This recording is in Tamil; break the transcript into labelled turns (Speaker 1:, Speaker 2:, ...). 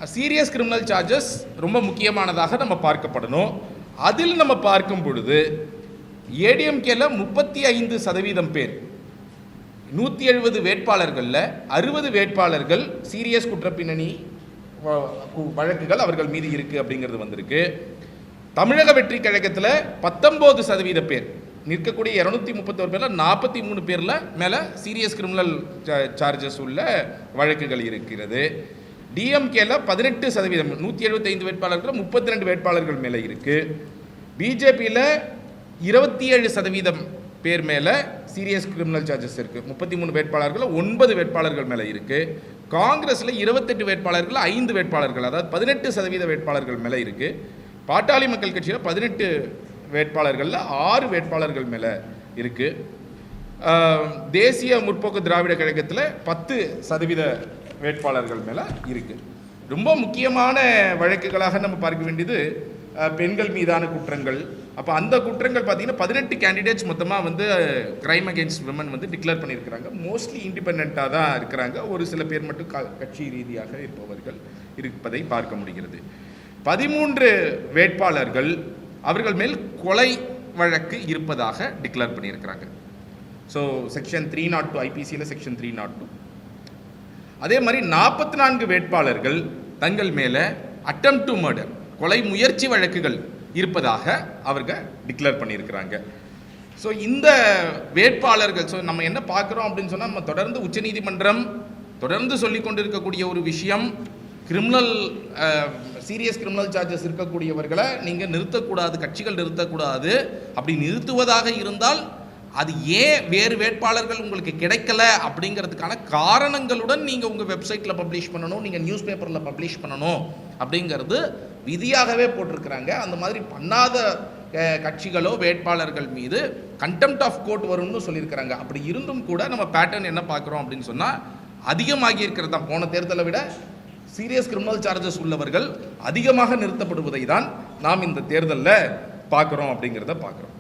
Speaker 1: சீரியஸ் கிரிமினல் சார்ஜஸ் ரொம்ப முக்கியமானதாக நம்ம பார்க்கப்படணும். அதில் நம்ம பார்க்கும் பொழுது ஏடிஎம்கேல 35% பேர் 170 வேட்பாளர்களில் 60 வேட்பாளர்கள் சீரியஸ் குற்றப்பின்னணி வழக்குகள் அவர்கள் மீது இருக்கு அப்படிங்கிறது வந்திருக்கு. தமிழக வெற்றி கழகத்தில் 19% பேர் நிற்கக்கூடிய 231 பேர்ல 43 பேர்ல மேல சீரியஸ் கிரிமினல் சார்ஜஸ் உள்ள வழக்குகள் இருக்கிறது. டிஎம்கேல 18% 175 வேட்பாளர்கள் 32 வேட்பாளர்கள் மேல இருக்கு. பிஜேபியில் 27% பேர் மேல சீரியஸ் கிரிமினல் சார்ஜஸ் இருக்கு. 33 வேட்பாளர்கள் 9 வேட்பாளர்கள் மேல இருக்கு. காங்கிரஸ்ல 28 வேட்பாளர்கள் 5 வேட்பாளர்கள், அதாவது 18% வேட்பாளர்கள் மேல இருக்கு. பாட்டாளி மக்கள் கட்சியில் 18 வேட்பாளர்கள் 6 வேட்பாளர்கள் மேல இருக்கு. தேசிய முற்போக்கு திராவிட கழகத்தில் 10% வேட்பாளர்கள் மேல இருக்கு. ரொம்ப முக்கியமான வழக்குகளாக நம்ம பார்க்க வேண்டியது பெண்கள் மீதான குற்றங்கள். அப்போ அந்த குற்றங்கள் பார்த்தீங்கன்னா 18 கேண்டிடேட்ஸ் மொத்தமாக வந்து கிரைம் அகெயின்ஸ்ட் விமன் வந்து டிக்ளேர் பண்ணியிருக்கிறாங்க. மோஸ்ட்லி இண்டிபெண்ட்டாக தான் இருக்கிறாங்க. ஒரு சில பேர் மட்டும் கட்சி ரீதியாக இருப்பவர்கள் இருப்பதை பார்க்க முடிகிறது. 13 வேட்பாளர்கள் அவர்கள் மேல் கொலை வழக்கு இருப்பதாக டிக்ளேர் பண்ணியிருக்கிறாங்க. ஸோ செக்ஷன் 302 ஐபிசியில் செக்ஷன் 302. அதே மாதிரி 44 வேட்பாளர்கள் தங்கள் மேலே அட்டெம்ப்ட் டு மர்டர் கொலை முயற்சி வழக்குகள் இருப்பதாக அவர்கள் டிக்ளேர் பண்ணியிருக்கிறாங்க. ஸோ இந்த வேட்பாளர்கள், ஸோ நம்ம என்ன பார்க்குறோம் அப்படின்னு சொன்னால், நம்ம தொடர்ந்து உச்சநீதிமன்றம் தொடர்ந்து சொல்லி கொண்டு இருக்கக்கூடிய ஒரு விஷயம், கிரிமினல் சீரியஸ் கிரிமினல் சார்ஜஸ் இருக்கக்கூடியவர்களை நீங்கள் நிறுத்தக்கூடாது, கட்சிகள் நிறுத்தக்கூடாது. அப்படி நிறுத்துவதாக இருந்தால் அது ஏன் வேறு வேட்பாளர்கள் உங்களுக்கு கிடைக்கல அப்படிங்கிறதுக்கான காரணங்களுடன் நீங்கள் உங்கள் வெப்சைட்டில் பப்ளிஷ் பண்ணணும், நீங்கள் நியூஸ் பேப்பரில் பப்ளிஷ் பண்ணணும் அப்படிங்கிறது விதியாகவே போட்டிருக்கிறாங்க. அந்த மாதிரி பண்ணாத கட்சிகளோ வேட்பாளர்கள் மீது கண்டெம்ட் ஆஃப் கோர்ட் வரும்னு சொல்லியிருக்கிறாங்க. அப்படி இருந்தும் கூட நம்ம பேட்டர்ன் என்ன பார்க்குறோம் அப்படின்னு சொன்னால், அதிகமாகி இருக்கிறது தான். போன தேர்தலை விட சீரியஸ் கிரிமினல் சார்ஜஸ் உள்ளவர்கள் அதிகமாக நிறுத்தப்படுவதை தான் நாம் இந்த தேர்தலில் பார்க்குறோம் அப்படிங்கிறத பார்க்குறோம்.